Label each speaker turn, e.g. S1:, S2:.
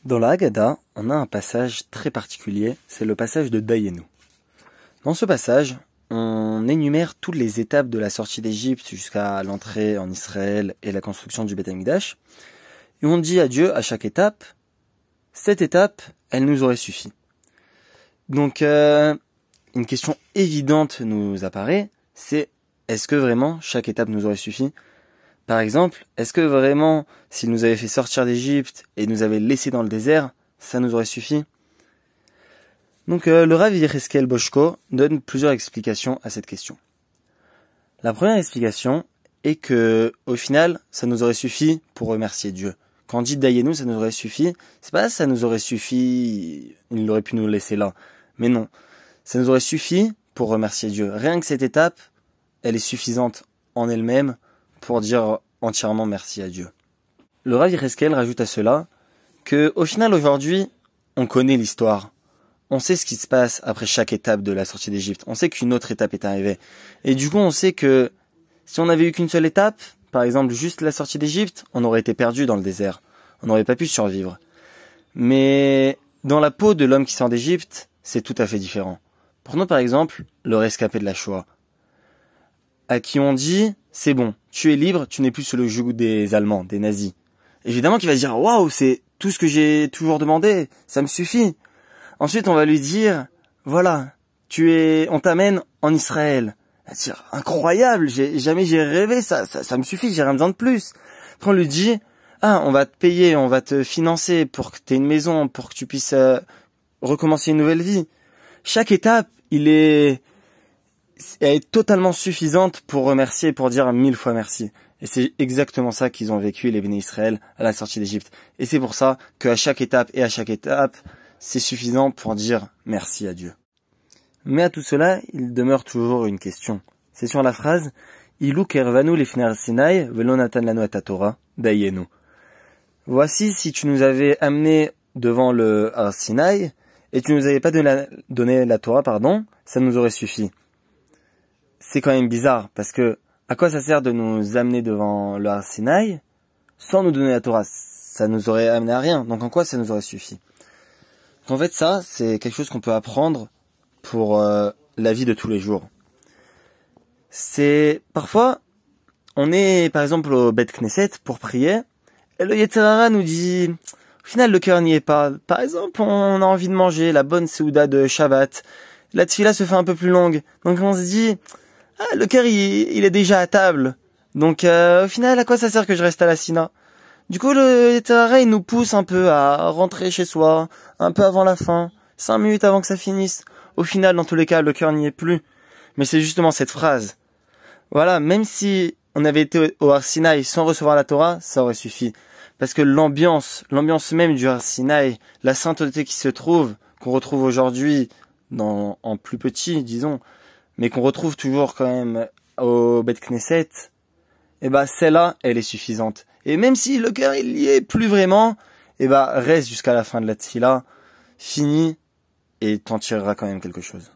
S1: Dans la Haggadah, on a un passage très particulier, c'est le passage de Dayenu. Dans ce passage, on énumère toutes les étapes de la sortie d'Égypte jusqu'à l'entrée en Israël et la construction du Beth Amikdash. Et on dit à Dieu à chaque étape, cette étape, elle nous aurait suffi. Donc, une question évidente nous apparaît, c'est est-ce que vraiment chaque étape nous aurait suffi ? Par exemple, est-ce que vraiment, s'il nous avait fait sortir d'Égypte et nous avait laissé dans le désert, ça nous aurait suffi ? Donc le Rav Yecheskel Boshko donne plusieurs explications à cette question. La première explication est que, au final, ça nous aurait suffi pour remercier Dieu. Quand on dit Dayenu, ça nous aurait suffi, c'est pas ça nous aurait suffi, il aurait pu nous laisser là. Mais non, ça nous aurait suffi pour remercier Dieu. Rien que cette étape, elle est suffisante en elle-même pour dire entièrement merci à Dieu. Le Rav Yecheskel rajoute à cela que, au final, aujourd'hui, on connaît l'histoire. On sait ce qui se passe après chaque étape de la sortie d'Égypte. On sait qu'une autre étape est arrivée. Et du coup, on sait que si on avait eu qu'une seule étape, par exemple juste la sortie d'Égypte, on aurait été perdu dans le désert. On n'aurait pas pu survivre. Mais dans la peau de l'homme qui sort d'Égypte, c'est tout à fait différent. Prenons par exemple le rescapé de la Shoah, à qui on dit « c'est bon, tu es libre, tu n'es plus sous le joug des Allemands, des nazis ». Évidemment qu'il va se dire « waouh, c'est tout ce que j'ai toujours demandé, ça me suffit ». Ensuite, on va lui dire, voilà, on t'amène en Israël. Elle va dire, incroyable, jamais j'ai rêvé, ça me suffit, j'ai rien besoin de plus. Après, on lui dit, on va te payer, on va te financer pour que tu aies une maison, pour que tu puisses recommencer une nouvelle vie. Chaque étape, elle est totalement suffisante pour remercier, pour dire 1000 fois merci. Et c'est exactement ça qu'ils ont vécu, les bénis Israël, à la sortie d'Égypte. Et c'est pour ça qu'à chaque étape, c'est suffisant pour dire merci à Dieu. Mais à tout cela, il demeure toujours une question. C'est sur la phrase « Ilu kervanu lifnei har Sinai velo natan lanu et Torah dayenu ». Voici si tu nous avais amené devant le Har Sinaï et tu nous avais pas donné la Torah, ça nous aurait suffi. C'est quand même bizarre parce que à quoi ça sert de nous amener devant le Har Sinaï sans nous donner la Torah ? Ça nous aurait amené à rien. Donc en quoi ça nous aurait suffi ? En fait, ça, c'est quelque chose qu'on peut apprendre pour la vie de tous les jours. C'est parfois, on est par exemple au Beth Knesset pour prier, et le Yetzer Hara nous dit, au final le cœur n'y est pas. Par exemple, on a envie de manger la bonne Seouda de Shabbat, la tefila se fait un peu plus longue, donc on se dit, le cœur il est déjà à table, donc au final à quoi ça sert que je reste à la Sina ? Du coup, le Yetzer Hara, il nous pousse un peu à rentrer chez soi, un peu avant la fin, 5 minutes avant que ça finisse. Au final, dans tous les cas, le cœur n'y est plus. Mais c'est justement cette phrase. Voilà, même si on avait été au Har Sinaï sans recevoir la Torah, ça aurait suffi. Parce que l'ambiance même du Har Sinaï, la sainteté qui se trouve, qu'on retrouve aujourd'hui en plus petit, disons, mais qu'on retrouve toujours quand même au Beth Knesset, celle-là, elle est suffisante. Et même si le cœur, il y est plus vraiment, reste jusqu'à la fin de la tefila, fini, et t'en tireras quand même quelque chose.